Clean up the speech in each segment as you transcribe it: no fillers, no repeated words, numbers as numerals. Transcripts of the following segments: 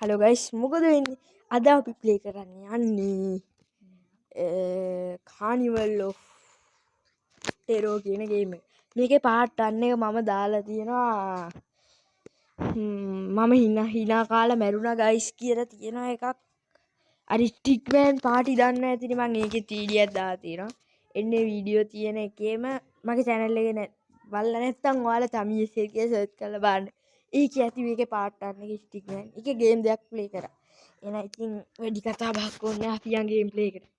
Hello guys මොකද වෙන්නේ අද අපි ප්ලේ කරන්න යන්නේ කානිවල් ඔෆ් ටෙරෝ කියන ගේම මේකේ පාර්ට් 1 එක මම දාලා තියෙනවා මම හිනා කාලා මැරුණා ගයිස් කියලා තියෙන එකක් අර ස්ටික්මෑන් පාටි දන්න ඇතිනේ මම ඒකේ TD එකක් දාලා තියෙනවා එන්නේ වීඩියෝ තියෙන එකේම මගේ channel එකේ බලලා නැත්තම් ඔයාලා තමියෙ සර්කේ සර්ච් කරලා බලන්න ඒකේ ඇති මේකේ පාර්ට් 1 එකේ ස්ටික්මෑන් ඒකේ ගේම් දෙයක් ප්ලේ කරා එහෙනම් ඉතින් වැඩි කතා බහක් ඕනේ නැහැ අපි යන් ගේම් ප්ලේ කරමු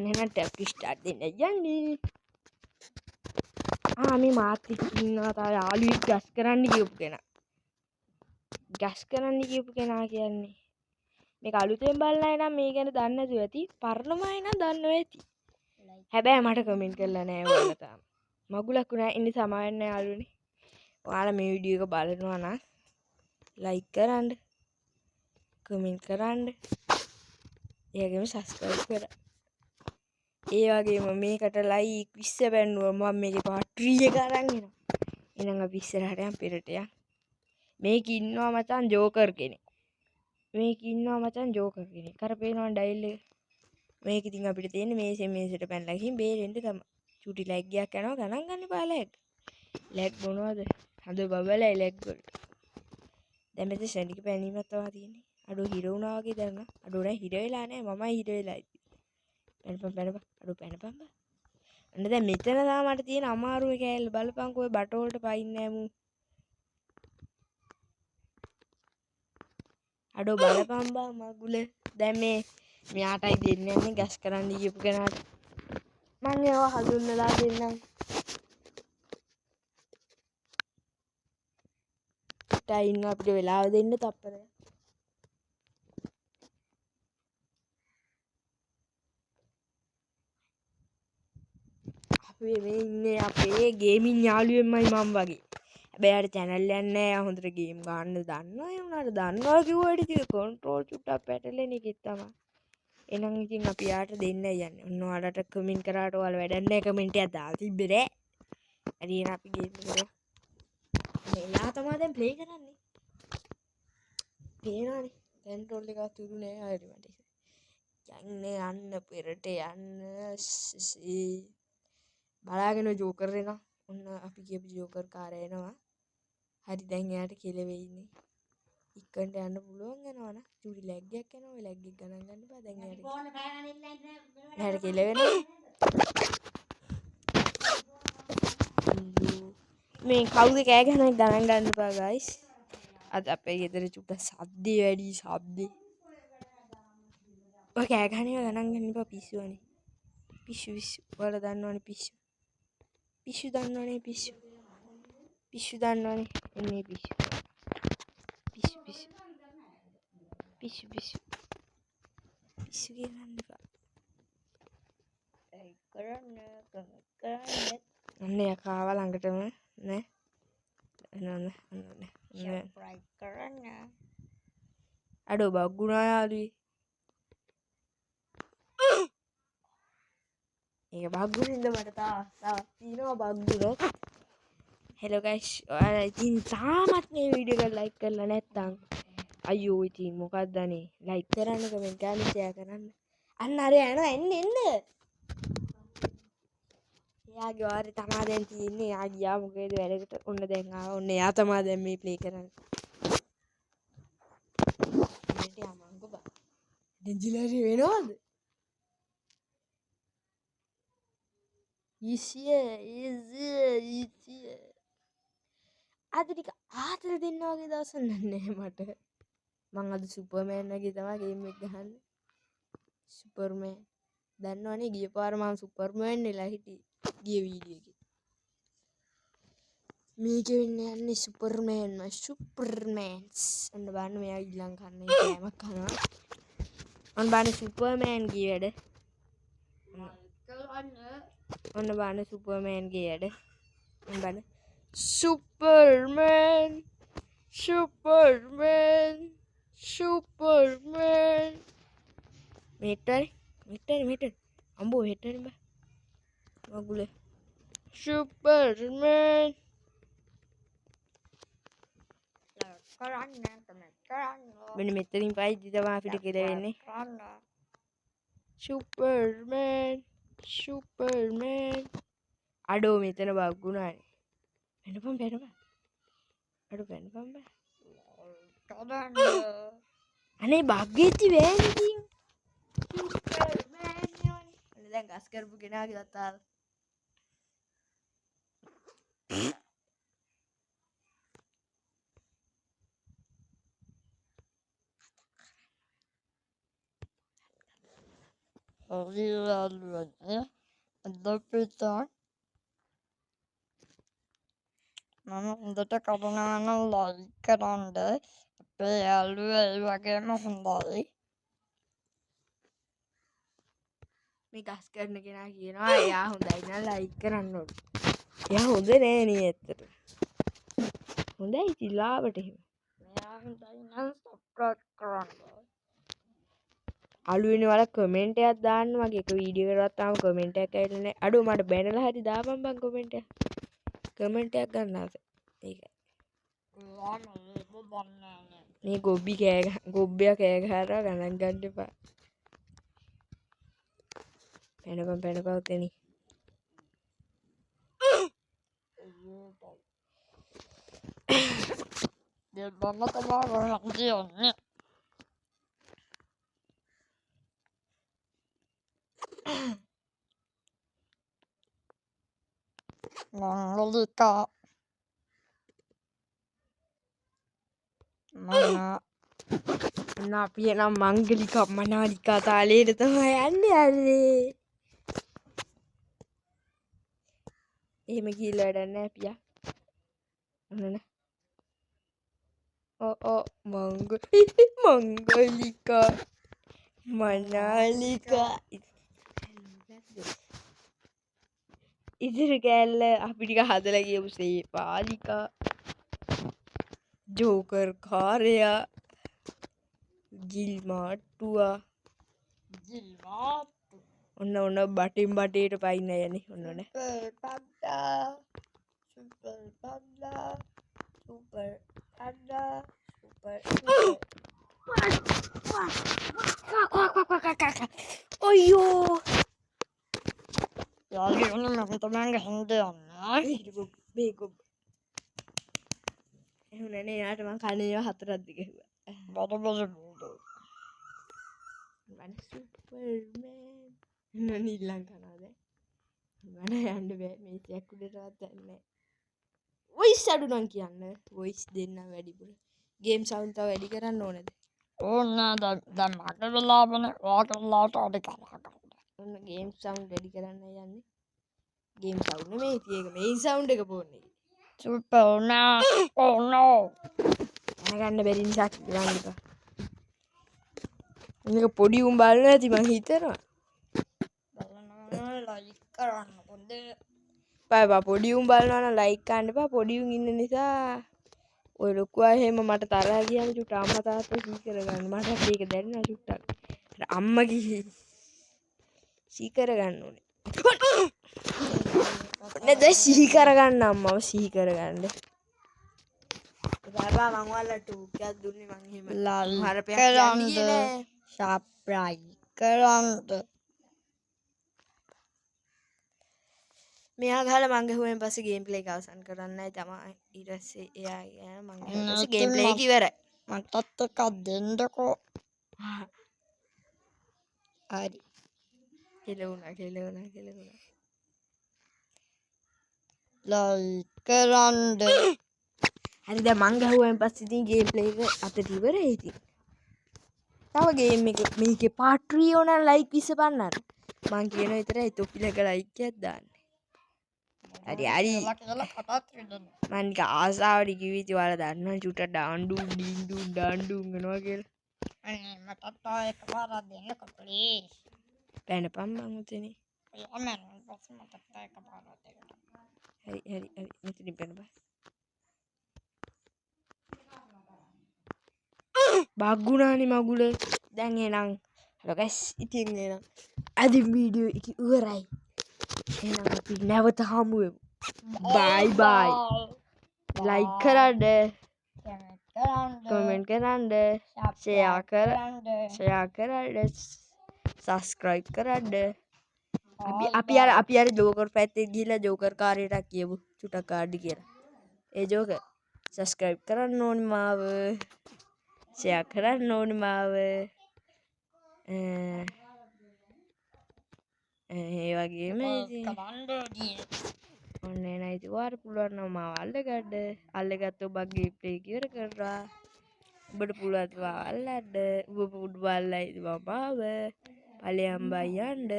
එහෙනම් ටැප් ස්ටාර්ට් දෙන්න යන්නේ මේ මාත් ඉන්නවා තාම යාළුවෙක් ගස් කරන්න කියපු කෙනා කියන්නේ මේක අලුතෙන් බලලා නම් මේ ගැන දන්නේ නැතුව ඇති පරණම අය නම් දන්නව ඇති හැබැයි මට කමෙන්ට් කරලා නැහැ ඔයාලා තාම මගුලක් උනා ඉන්නේ සමාවෙන්න යාළුවනේ ඔයාලා මේ වීඩියෝ එක බලනවා නම් ලයික් කරන්න කමෙන්ට් කරන්න ඒගොම සබස්ක්‍රයිබ් කරන්න ඒ වගේම මේකට ලයික් 20 බැන්නුවා මම මේකේ පාර්ට් 3 එක අරන් එනවා එහෙනම් අපි ඉස්සරහට යන් පෙරට යන් මේක ඉන්නවා මචං ජෝකර් කෙනෙක් කරපේනවා ඩයිල් එක මේක ඉතින් අපිට තියෙන්නේ මේසෙට පැනලා ගිහින් බේරෙන්න තමයි චුටි ලැග් එකක් යනවා ගණන් ගන්න එපා ලැග් මොනවද හද බබලයි ලැග් වලට දැන් මෙතන ශනික පැනීමක් තමයි තියෙන්නේ අඩෝ හිර වුණා වගේ දැන් අඩෝ නෑ හිර වෙලා නෑ මමයි හිර වෙලා ඉන්නේ පැනපන් අඩෝ පැනපන් බා අන්න දැන් මෙතන තමයි මට තියෙන අමාරුම කෑල්ල බලපන්කෝ ඔය බට වලට පයින් නෑ මූ අඩෝ බලපන් බා මගුල දැන් මෙයාටයි දෙන්න යන්නේ ගස් කරන්න කියපු කෙනාට මම ඒවා හඳුන්වලා දෙන්නම් ටයින් අපිට වෙලාව දෙන්න තප්පරයක් අපි මේ ඉන්නේ අපේ ගේමින් යාළුවෙන්මයි මම වගේ හැබැයි අර channel එකක් නෑ හොඳට ගේම් ගන්න දන්නවා ඒ උනාට දන්නවා කිව්වට ඉතින් කන්ට්‍රෝල් චුට්ටක් පැටලෙන එකක් තමයි එහෙනම් ඉතින් අපි යාට දෙන්නයි යන්නේ ඔන්න ඔයාලට කමෙන්ට් කරාට ඔයාලා වැඩක් නෑ කමෙන්ට් එකක් දාලා තිබ්බේ නෑ හරි එහෙනම් අපි ගේම් එක කරමු මෙයා තමයි දැන් ප්ලේ කරන්නේ පේනවනේ කන්ට්‍රෝල් එක තුරු නෑ හරි මට යන්න පෙරට යන්න බලාගෙන ජෝකර් එනවා ඔන්න අපි කියපු ජෝකර් කාරය එනවා හරි දැන් එයාට කෙලවෙයි ඉන්නේ ඉක්කන්ට යන්න පුළුවන් යනවා නේ චුටි ලැග් එකක් යනවා ඔය ලැග් එක ගණන් ගන්න බෑ දැන් එයාට කෙලවෙනවා මේ කවුද කෑ ගහන ගණන් ගන්න එපා ගයිස් අද අපේ ගෙදර චුට්ට සද්දේ වැඩි ශබ්දේ ඔය කෑ ගහන ඒවා ගණන් ගන්න එපා පිස්සුවනේ පිස්සු ඔයාලා දන්නවනේ පිස්සු දන්නවනේ පිස්සු දන්නවනේ එන්නේ පිස්සු කියන්න එපා ඒ කරන්න අන්න යකාව ළඟටම නේ අන්න සබ්ස්ක්‍රයිබ් කරන්න අඩෝ බග්ගුණා යාළුවේ ඒක බග්ගුනින්ද මට තාම තියෙනවා බග්ගුනොත් හෙලෝ ගයිස් ඔයාලා ඉතින් තාමත් මේ වීඩියෝ එක ලයික් කරලා නැත්නම් අයියෝ ඉතින් මොකක්ද අනේ ලයික් කරන්න කමෙන්ට් කරන්න ෂෙයා කරන්න අන්න අර යනවා එන්න එයාගේ වාරේ තමා දැන් තියෙන්නේ එයා ගියා මොකේද වැඩකට ඔන්න දැන් ආවා ඔන්න එයා තමා දැන් මේ ප්ලේ කරන්නේ මේට යමන්කෝ බා ඩෙන්ජිලරි වෙනවද අද ටික ආතල් දෙන්න වගේ දවසක් නැහැ මට මං අද සුපර්මෑන් වගේ තමයි ගේම් එක ගහන්නේ සුපර්මෑන් දන්නවනේ ගිය පාර මම සුපර්මෑන් වෙලා හිටියේ ගිය වීඩියෝ එකේ මේකේ වෙන්න යන්නේ සුපර්මෑන්ස් ඔන්න බලන්න මෙයා ඊළඟ කන්නේ කෑමක් කනවා ඔන්න බලන්න සුපර්මෑන් ගිය වැඩ ඔන්න බලන්න සුපර්මෑන් ගේ වැඩ ඔන්න බලන්න සුපර්මෑන් මෙට්ටරි අම්බෝ මෙට්ටරි බා මගුල සුපර්මෑන් මෙන්න මෙතනින් පයිද්දි තමයි අපිට කෙලවෙන්නේ. සුපර්මෑන් අඩෝ මෙතන බග්ගුණානේ. පැනපන්. අඩෝ පැනපන් බෑ. අනේ බග්ගෙච්චි වෑනේ ඉතින්. සුපර්මෑන් යෝනේ. දැන් ගස් කරපු කෙනාගේ අතාල. මම හොඳට කරුණා නම් ලයික් කරන්න. අපේ යාළුවෝ ඒ වගේම හොඳයි. මේ ගස් කරන කෙනා කියනවා එයා හොඳයි නම් ලයික් කරන්න ඕනේ. එයා හොඳ නෑ නේ ඇත්තට. හොඳයි ඉතිලාවට එහෙම. මෙයා හොඳයි නම් සබ්ස්ක්‍රයිබ් කරන්න. අලුවෙන වල කමෙන්ට් එකක් දාන්න මගේ එක වීඩියෝ එකකට තාම කමෙන්ට් එකක් ඇවිල්ලා නැහැ. අඩෝ මට බැනලා හරි දාපන් බං කමෙන්ට් එක. කමෙන්ට් එකක් ගන්න ආස. ඒකයි. මේ ගොබ්බියා කෑ ගහනවා ගණන් ගන්න එපා. පැනපන් උතෙනි. දෙබ්බම තමයි හම්දියන්නේ. මංගලිකා මම අපි එනම් මංගලිකා මනාලිකා තාලේට තමයි යන්නේ අරේ. එහෙම කියලා වැඩක් නැහැ පියා. ඔන්න මංගලිකා මනාලිකා ඉතින් කැල්ල අපි ටික හදලා ගියමු සේපාලිකා ජෝකර් කාර්යා ගිල්මාට්ටුවා ඔන්න බටින් බටේට පයින්න යන්නේ ඔන්න සුපර් පන්දා ඔයෝ යාළුවනේ මම තමයි හම්දියන්නේ. බේකොබ් එහෙනම් යාට මං කන්නේ හතරක් දිගුවා. මම සුපර්මෑන් නිල්ලන් කනවාද මම යන්න බෑ මේකයක් උඩටවත් යන්නේ වොයිස් අඩු නම් කියන්න වොයිස් දෙන්න වැඩිපුර ගේම් සවුන්ඩ් තව වැඩි කරන්න ඕනද ඕන දැන් මට වෙලාවනේ ඔයාලට අඩි කරගන්න. ඔන්න ගේම් සවුන්ඩ් වැඩි කරන්න යන්නේ ගේම් සවුන්ඩ් නෙමෙයි ඒක මේන් සවුන්ඩ් එක පොන්නේ සුපර්මෑන් ඕ නෝ දැනගන්න බැරි නිසා කියන්න එපා මේක පොඩි උන් බලන්න ඇති මං හිතනවා ලයික් කරන්න හොඳේ. බා පොඩි උන් බලනවා නම් ලයික් කරන්න එපා පොඩි උන් ඉන්න නිසා ඔය ලොකු අය එහෙම මට තරහ ගියාම චුට්ට අම්මා තාත්තා සී කරගන්න මට ඒක දැනෙනවා චුට්ටක් අම්මා ගිහි සී කරගන්න ඕනේ නේද සී කරගන්න අම්මව සී කරගන්න බාබා මං ඔයාලට ටූක්යක් දුන්නේ මං එහෙම ලයික් කරන්න සබ්ස්ක්‍රයිබ් කරන්න. මෙයා ගහලා මං ගහුවෙන් පස්සේ ගේම් ප්ලේ එක අවසන් කරන්නයි තමයි ඊට පස්සේ එයා ගියා මං ඊට පස්සේ ගේම් ප්ලේ එක ඉවරයි මටත් එකක් දෙන්නකෝ. හරි කෙලුණා ලයික් කරන්න. හරි දැන් මං ගහුවෙන් පස්සේ ඉතින් ගේම් ප්ලේ එක අතට ඉවරයි ඉතින් තව ගේම් එක මේකේ පාර්ට් 3 ඕන නම් ලයික් 20 පන්නන්න මං කියන විතරයි තොපිලක ලයික් එකක් දාන්න හරි මං නික ආසාවට කිව්වේ ඉතින් ඔයාලා දන්නවා චුට්ට ඩාන්ඩු වෙනවා කියලා අනේ මටත් තව එකපාරක් දෙන්නකෝ ප්ලීස්. පැනපම් මං උතනේ ඔයා මම පස්සේ මටත් තව එකපාරක් දෙන්න. හරි මෙතනින් පැනපන් බග්ගුණානේ මගුල දැන් එහෙනම් හලෝ ගයිස් ඉතින් එහෙනම් අද වීඩියෝ එක ඉවරයි එහෙනම් අපි නැවත හමු වෙමු බයි ලයික් කරන්න කමෙන්ට් කරන්න ෂෙයා කරන්න සබස්ක්‍රයිබ් කරන්න අපි අර ජෝකර් පැත්තේ ගිහිල්ලා ජෝකර් කාර්යයක් කියමු චුටක් කාඩි කියලා ඒ ජෝකර් සබස්ක්‍රයිබ් කරන්න ඕනි මාව ෂෙයා කරන්න ඕනි මාව ඒ වගේම ඔන්න එනයි ඉතින් ඔයාලට පුළුවන් නම් මාව අල්ලගන්න අල්ලගත්ත ඔබගේ ප්ලේ ඉවර කරලා ඔබට පුළුවන් මාව අල්ලන්න ඔබ පුඩුවල්ලා ඉතින් මාව ඵලයන් බයි යන්න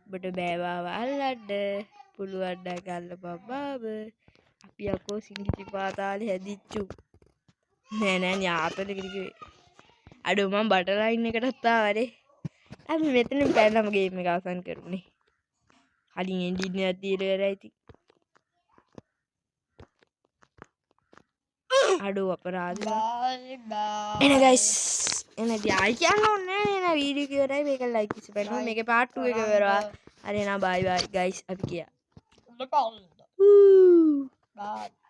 ඔබට බෑ මාව අල්ලන්න පුළුවන් නම් අල්ලපන් මාව අපි අකෝ සිංගිති පාතාලේ හැදිච්චු නෑ යාපනකට කිව්වේ අඩෝ මම බටර් ලයින් එකටත් ආවනේ අපි මෙතනින් පැනලම ගේම් එක අවසන් කරුනේ කලින් එන්ඩින් එකක් දීලා ඉවරයි ඉතින් අඩෝ අපරාධ එන ගයිස් එන දියි කියන්න ඕනේ නේ නේ වීඩියෝ එක ඉවරයි මේක ලයික් ඉස්ස බලන්න මේකේ පාර්ට් 2 එක ඉවරවා හරි එහෙනම් බයි බයි ගයිස් අපි ගියා බයි